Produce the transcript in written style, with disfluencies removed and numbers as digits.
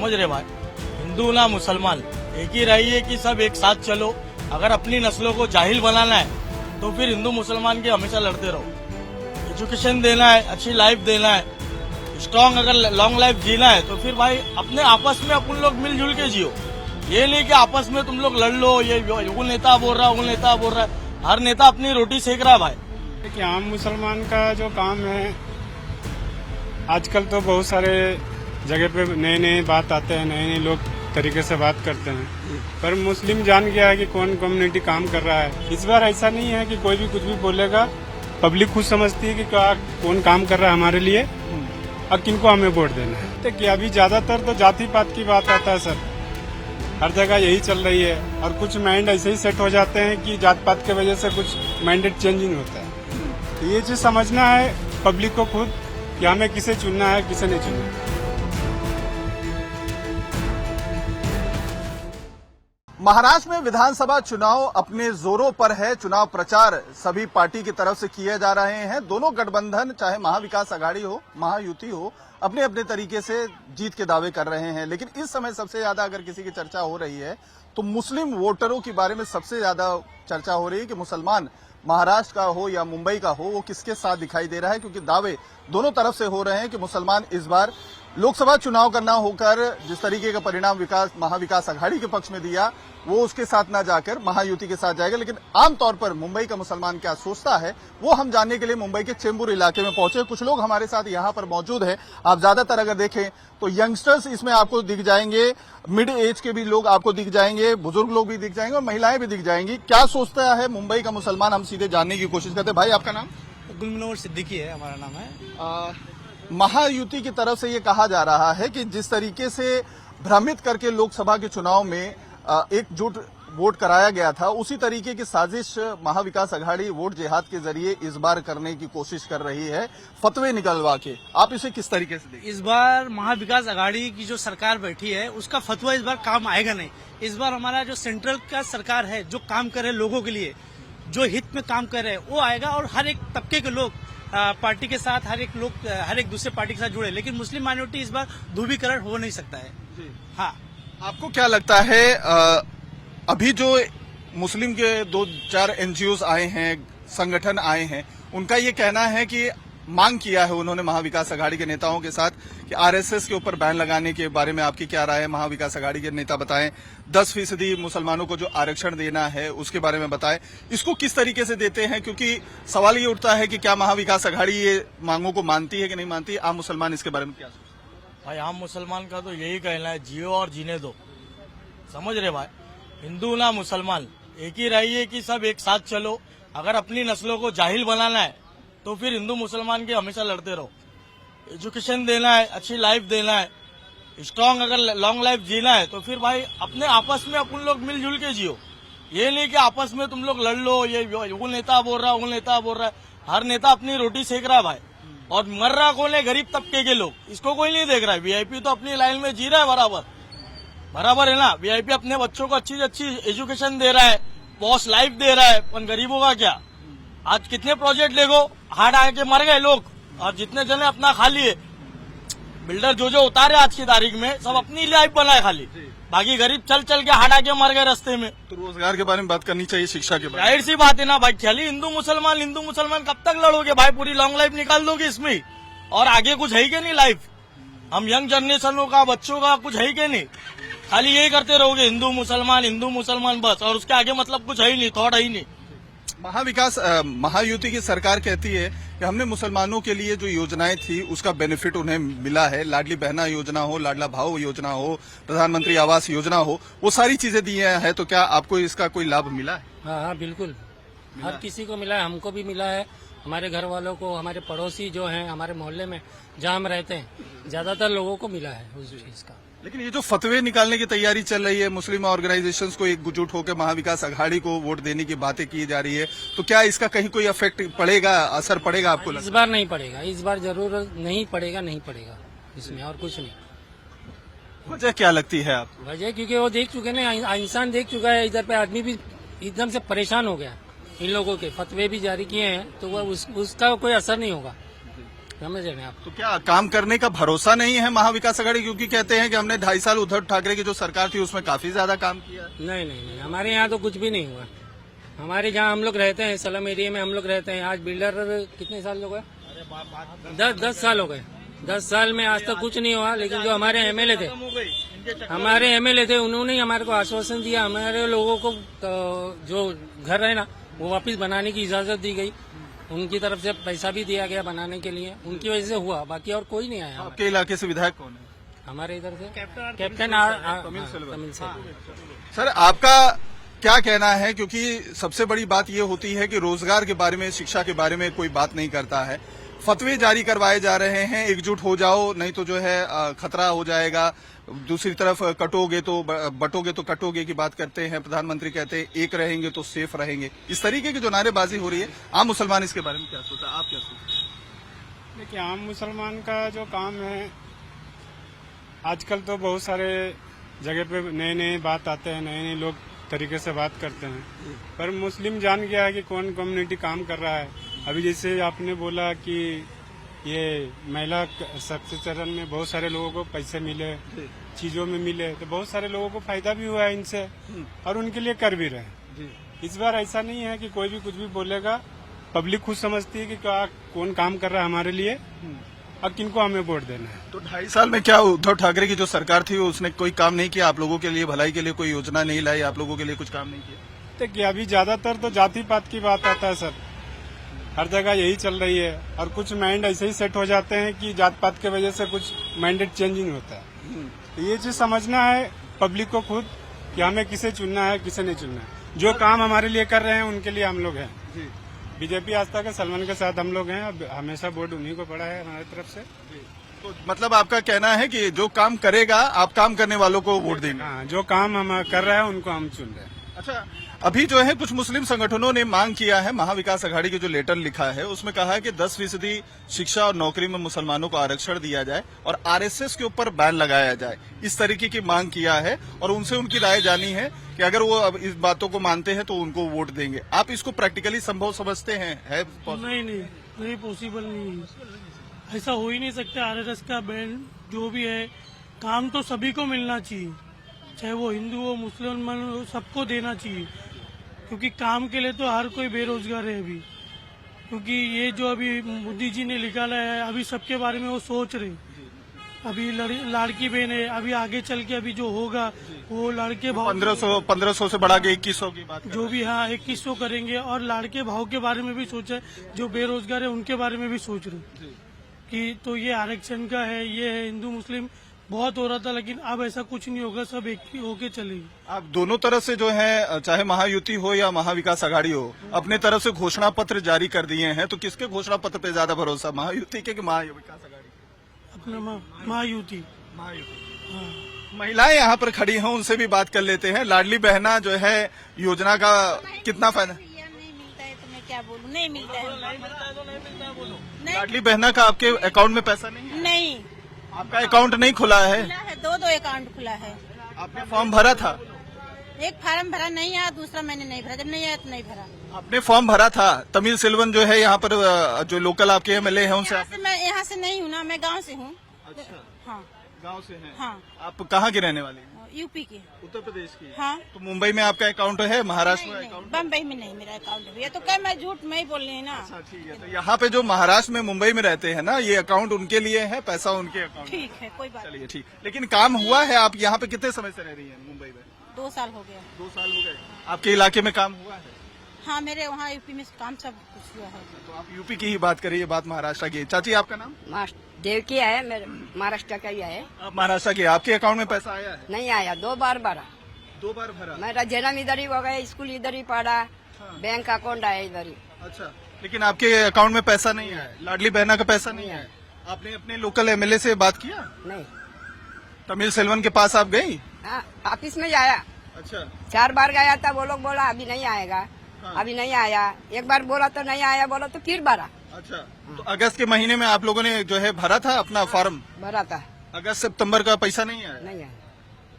समझ रहे भाई, हिंदू ना मुसलमान एक ही रहिए कि सब एक साथ चलो। अगर अपनी नस्लों को जाहिल बनाना है तो फिर हिंदू मुसलमान के हमेशा लड़ते रहो। एजुकेशन देना है, अच्छी लाइफ देना है, स्ट्रांग अगर लॉन्ग लाइफ जीना है तो फिर भाई अपने आपस में अपन लोग मिलजुल के जियो। ये नहीं कि आपस में तुम लोग लड़ लो, ये वो नेता बोल रहा है, वो नेता बोल रहा है, हर नेता अपनी रोटी सेक रहा है भाई। कि आम मुसलमान का जो काम है, आजकल तो बहुत सारे जगह पे नए नए बात आते हैं, नए नए लोग तरीके से बात करते हैं, पर मुस्लिम जान गया है कि कौन कम्युनिटी काम कर रहा है। इस बार ऐसा नहीं है कि कोई भी कुछ भी बोलेगा, पब्लिक खुद समझती है कि क्या कौन काम कर रहा है हमारे लिए और किनको हमें वोट देना है। तो क्या अभी ज्यादातर तो जाति पात की बात आता है सर, हर जगह यही चल रही है और कुछ माइंड ऐसे ही सेट हो जाते हैं कि जात पात की वजह से कुछ माइंडेड चेंजिंग होता है। तो ये चीज समझना है पब्लिक को खुद कि हमें किसे चुनना है, किसे नहीं चुनना है। महाराष्ट्र में विधानसभा चुनाव अपने जोरों पर है। चुनाव प्रचार सभी पार्टी की तरफ से किए जा रहे हैं। दोनों गठबंधन, चाहे महाविकास आघाड़ी हो, महायुति हो, अपने अपने तरीके से जीत के दावे कर रहे हैं। लेकिन इस समय सबसे ज्यादा अगर किसी की चर्चा हो रही है तो मुस्लिम वोटरों के बारे में सबसे ज्यादा चर्चा हो रही है कि मुसलमान महाराष्ट्र का हो या मुंबई का हो, वो किसके साथ दिखाई दे रहा है, क्योंकि दावे दोनों तरफ से हो रहे हैं कि मुसलमान इस बार लोकसभा चुनाव का न होकर जिस तरीके का परिणाम महाविकास आघाड़ी के पक्ष में दिया, वो उसके साथ न जाकर महायुति के साथ जाएगा। लेकिन आमतौर पर मुंबई का मुसलमान क्या सोचता है, वो हम जानने के लिए मुंबई के चेंबूर इलाके में पहुंचे। कुछ लोग हमारे साथ यहां पर मौजूद हैं। आप ज्यादातर अगर देखें तो यंगस्टर्स इसमें आपको दिख जाएंगे, मिड एज के भी लोग आपको दिख जाएंगे, बुजुर्ग लोग भी दिख जाएंगे और महिलाएं भी दिख जाएंगी। क्या सोचता है मुंबई का मुसलमान, हम सीधे जानने की कोशिश करते हैं। भाई, आपका नाम? गुलमनोर सिद्दीकी है, हमारा नाम है। महायुति की तरफ से ये कहा जा रहा है कि जिस तरीके से भ्रमित करके लोकसभा के चुनाव में एकजुट वोट कराया गया था, उसी तरीके की साजिश महाविकास आघाड़ी वोट जिहाद के जरिए इस बार करने की कोशिश कर रही है, फतवे निकलवा के। आप इसे किस तरीके से देखते हैं? इस बार महाविकास आघाड़ी की जो सरकार बैठी है उसका फतवा इस बार काम आएगा नहीं। इस बार हमारा जो सेंट्रल का सरकार है, जो काम करे लोगों के लिए, जो हित में काम कर रहे हैं, वो आएगा और हर एक तबके के लोग पार्टी के साथ, हर एक दूसरे पार्टी के साथ जुड़े। लेकिन मुस्लिम माइनॉरिटी इस बार ध्रुवीकरण हो नहीं सकता है। हाँ, आपको क्या लगता है, अभी जो मुस्लिम के 2-4 एनजीओज आए हैं, संगठन आए हैं, उनका ये कहना है कि मांग किया है उन्होंने महाविकास आघाड़ी के नेताओं के साथ कि आरएसएस के ऊपर बैन लगाने के बारे में आपकी क्या राय है? महाविकास आघाड़ी के नेता बताएं। 10% मुसलमानों को जो आरक्षण देना है उसके बारे में बताएं। इसको किस तरीके से देते हैं? क्योंकि सवाल ये उठता है कि क्या महाविकास आघाड़ी ये मांगों को मानती है कि नहीं मानती? आम मुसलमान इसके बारे में क्या सोचते हैं? भाई, आम मुसलमान का तो यही कहना है, जियो और जीने दो। समझ रहे भाई, हिंदू ना मुसलमान एक ही रहिए कि सब एक साथ चलो। अगर अपनी नस्लों को जाहिल बनाना है तो फिर हिंदू मुसलमान के हमेशा लड़ते रहो। एजुकेशन देना है, अच्छी लाइफ देना है, स्ट्रांग अगर लॉन्ग लाइफ जीना है तो फिर भाई अपने आपस में अपन लोग मिलजुल के जियो। ये नहीं कि आपस में तुम लोग लड़ लो, ये वो नेता बोल रहा है, वो नेता बोल रहा है, हर नेता अपनी रोटी सेक रहा है भाई। और मर रहा कौन है? गरीब तबके के लोग, इसको कोई नहीं देख रहा है। वीआईपी तो अपनी लाइन में जी रहा है बराबर है ना। वीआईपी अपने बच्चों को अच्छी अच्छी एजुकेशन दे रहा है, पॉश लाइफ दे रहा है, पर गरीबों का क्या? आज कितने प्रोजेक्ट देखो, हार्ड आके मर गए लोग और जितने जने अपना खा लिए। बिल्डर जो उतारे आज की तारीख में सब अपनी लाइफ बनाए खाली, बाकी गरीब चल चल के हार्ड आके मर गए रास्ते में। तो रोजगार के बारे में बात करनी चाहिए, शिक्षा के बारे में। जाहिर सी बात है ना भाई, खाली हिंदू मुसलमान कब तक लड़ोगे भाई? पूरी लॉन्ग लाइफ निकाल दोगे इसमें, और आगे कुछ है कि नहीं लाइफ? हम यंग जनरेशनों का, बच्चों का कुछ है कि नहीं? खाली यही करते रहोगे, हिंदू मुसलमान बस, और उसके आगे मतलब कुछ है ही नहीं, थॉट है ही नहीं। महायुति की सरकार कहती है कि हमने मुसलमानों के लिए जो योजनाएं थी उसका बेनिफिट उन्हें मिला है। लाडली बहना योजना हो, लाडला भाव योजना हो, प्रधानमंत्री आवास योजना हो, वो सारी चीजें दी है। तो क्या आपको इसका कोई लाभ मिला है? हाँ, बिल्कुल, हर किसी को मिला है। हमको भी मिला है, हमारे घर वालों को, हमारे पड़ोसी जो हैं, हमारे मोहल्ले में जहाँ हम रहते हैं, ज्यादातर लोगों को मिला है उस चीज का। लेकिन ये जो फतवे निकालने की तैयारी चल रही है, मुस्लिम ऑर्गेनाइजेशंस को एकजुट होकर महाविकास आघाड़ी को वोट देने की बातें की जा रही है, तो क्या इसका कहीं कोई इफेक्ट पड़ेगा, असर पड़ेगा आपको? इस बार नहीं पड़ेगा, इस बार जरूर नहीं पड़ेगा इसमें, और कुछ नहीं। वजह क्या लगती है आप? वजह क्योंकि वो देख चुके ना, इंसान देख चुका है, इधर पे आदमी भी एकदम से परेशान हो गया। इन लोगों के फतवे भी जारी किए हैं तो वो उसका कोई असर नहीं होगा। समझ रहे हैं आप। तो क्या काम करने का भरोसा नहीं है महाविकास आघाड़ी, क्योंकि कहते हैं कि हमने 2.5 साल उद्धव ठाकरे की जो सरकार थी उसमें काफी ज्यादा काम किया। नहीं नहीं नहीं, हमारे यहाँ तो कुछ भी नहीं हुआ। हमारे जहाँ हम लोग रहते हैं, सलम एरिया में हम लोग रहते हैं, आज बिल्डर कितने साल हो गए? 10 साल हो गए। 10 साल में आज तक कुछ नहीं हुआ। लेकिन जो हमारे एमएलए थे उन्होंने ही हमारे को आश्वासन दिया। हमारे लोगों को जो घर है ना वो वापस बनाने की इजाजत दी गई। उनकी तरफ से पैसा भी दिया गया बनाने के लिए, उनकी वजह से हुआ, बाकी और कोई नहीं आया। आपके इलाके से विधायक कौन है? हमारे इधर से कैप्टन तमिल सेल्वन। सर, आपका क्या कहना है, क्योंकि सबसे बड़ी बात ये होती है कि रोजगार के बारे में, शिक्षा के बारे में कोई बात नहीं करता है। फतवे जारी करवाए जा रहे हैं, एकजुट हो जाओ नहीं तो जो है खतरा हो जाएगा। दूसरी तरफ कटोगे तो बटोगे तो कटोगे की बात करते हैं। प्रधानमंत्री कहते हैं एक रहेंगे तो सेफ रहेंगे। इस तरीके की जो नारेबाजी हो रही है, आम मुसलमान इसके बारे में क्या सोचता है? आप क्या सोचते हैं? देखिए, आम मुसलमान का जो काम है, आजकल तो बहुत सारे जगह पे नए नए बात आते हैं, नए नए लोग तरीके से बात करते हैं, पर मुस्लिम जान गया है कि कौन कम्युनिटी काम कर रहा है। अभी जैसे आपने बोला कि ये महिला सशक्तिकरण में बहुत सारे लोगों को पैसे मिले, चीजों में मिले, तो बहुत सारे लोगों को फायदा भी हुआ है इनसे और उनके लिए कर भी रहे। इस बार ऐसा नहीं है कि कोई भी कुछ भी बोलेगा। पब्लिक खुद समझती है कि क्या कौन काम कर रहा है हमारे लिए और किनको हमें वोट देना है। तो 2.5 साल में क्या उद्धव ठाकरे की जो सरकार थी उसने कोई काम नहीं किया? आप लोगों के लिए भलाई के लिए कोई योजना नहीं लाई? आप लोगों के लिए कुछ काम नहीं किया? देखिए, अभी ज्यादातर तो जाति पात की बात आता है सर, हर जगह यही चल रही है और कुछ माइंड ऐसे ही सेट हो जाते हैं कि जात पात के वजह से कुछ माइंडेड चेंजिंग होता है। तो ये चीज समझना है पब्लिक को खुद कि हमें किसे चुनना है, किसे नहीं चुनना है। जो काम हमारे लिए कर रहे हैं उनके लिए हम लोग हैं। बीजेपी आस्था के सलमान के साथ हम लोग हैं, अब हमेशा वोट उन्हीं को पड़ा है हमारी तरफ से। तो मतलब आपका कहना है कि जो काम करेगा, आप काम करने वालों को वोट देंगे? हाँ, जो काम हम कर रहे हैं उनको हम चुन रहे हैं। अच्छा, अभी जो है कुछ मुस्लिम संगठनों ने मांग किया है, महाविकास आघाड़ी के जो लेटर लिखा है उसमें कहा है कि 10% शिक्षा और नौकरी में मुसलमानों को आरक्षण दिया जाए और आरएसएस के ऊपर बैन लगाया जाए। इस तरीके की मांग किया है और उनसे उनकी राय जानी है कि अगर वो अब इस बातों को मानते हैं तो उनको वोट देंगे। आप इसको प्रैक्टिकली संभव समझते हैं? है नहीं पॉसिबल नहीं है। ऐसा हो ही नहीं सकता। आरएसएस का बैन जो भी है, काम तो सभी को मिलना चाहिए, चाहे वो हिंदू हो मुसलमान हो, सबको देना चाहिए, क्योंकि काम के लिए तो हर कोई बेरोजगार है अभी। क्योंकि ये जो अभी मोदी जी ने निकाला है, अभी सबके बारे में वो सोच रहे। अभी लाड़की बहन है, अभी आगे चल के अभी जो होगा वो लड़के भाव 1500 से बढ़ा के 2100 की बात जो भी, हाँ 2100 करेंगे। और लाड़के भाव के बारे में भी सोचा, जो बेरोजगार है उनके बारे में भी सोच रहे कि तो ये आरक्षण का है, ये है हिंदू मुस्लिम बहुत हो रहा था, लेकिन अब ऐसा कुछ नहीं होगा, सब एक ही होके चलेगी। आप दोनों तरफ से जो है, चाहे महायुति हो या महाविकास आघाड़ी हो, अपने तरफ से घोषणा पत्र जारी कर दिए हैं, तो किसके घोषणा पत्र पे ज्यादा भरोसा, महायुति के कि महाविकास आघाड़ी? अपना महायुति। हाँ। महिलाएं यहाँ पर खड़ी हैं, उनसे भी बात कर लेते हैं। लाडली बहना जो है योजना का कितना फायदा? नहीं मिलता है तो मैं क्या बोलूँ, नहीं मिलता है। लाडली बहना का आपके अकाउंट में पैसा नहीं है? नहीं, आपका अकाउंट नहीं खुला है? दो अकाउंट खुला है। आपने फॉर्म भरा था? एक फार्म भरा नहीं आया, दूसरा मैंने नहीं भरा, जब नहीं आया तो नहीं भरा। आपने फॉर्म भरा था? तमिल सेल्वन जो है यहाँ पर जो लोकल आपके एमएलए हैं उनसे? मैं यहाँ से नहीं हूँ ना, मैं गांव से हूँ। अच्छा, हाँ, गांव से हैं? हाँ। आप कहाँ की रहने वाली हैं? यूपी की। उत्तर प्रदेश की? हाँ। तो मुंबई में आपका अकाउंट है, महाराष्ट्र में अकाउंट? बम्बई में नहीं मेरा अकाउंट भी है, तो क्या मैं झूठ में ही बोल रही हूँ ना। अच्छा, ठीक है। तो यहाँ पे जो महाराष्ट्र में, मुंबई में रहते हैं ना, ये अकाउंट उनके लिए है, पैसा उनके अकाउंट? ठीक है, कोई बात चलिए, ठीक। लेकिन काम हुआ है? आप यहाँ पे कितने समय से रह रही हैं मुंबई में? 2 साल हो गया। 2 साल हो गए। आपके इलाके में काम हुआ है? हाँ, मेरे वहाँ यूपी में काम सब कुछ हुआ है। तो आप यूपी की ही बात करिए, बात महाराष्ट्र की। चाची, आपका नाम? देवकी है, मेरे महाराष्ट्र का ही है। आप महाराष्ट्र के, आपके अकाउंट में पैसा आया है? नहीं आया, 2 बार भरा। 2 बार भरा? मेरा जन्म इधर ही हो गया, स्कूल इधर ही पढ़ा, बैंक अकाउंट आया इधर ही। अच्छा, लेकिन आपके अकाउंट में पैसा नहीं है? लाडली बहना का पैसा नहीं है? आपने अपने लोकल एमएलए से बात किया? नहीं। तमिल सेल्वन के पास आप गई? हाँ, ऑफिस में जाया। अच्छा। 4 बार गया था, वो लोग बोला अभी नहीं आएगा। अभी नहीं आया। एक बार बोला तो नहीं आया, बोला तो फिर भरा। अच्छा, तो अगस्त के महीने में आप लोगों ने जो है भरा था अपना फॉर्म? भरा था। अगस्त सितंबर का पैसा नहीं आया? नहीं आया।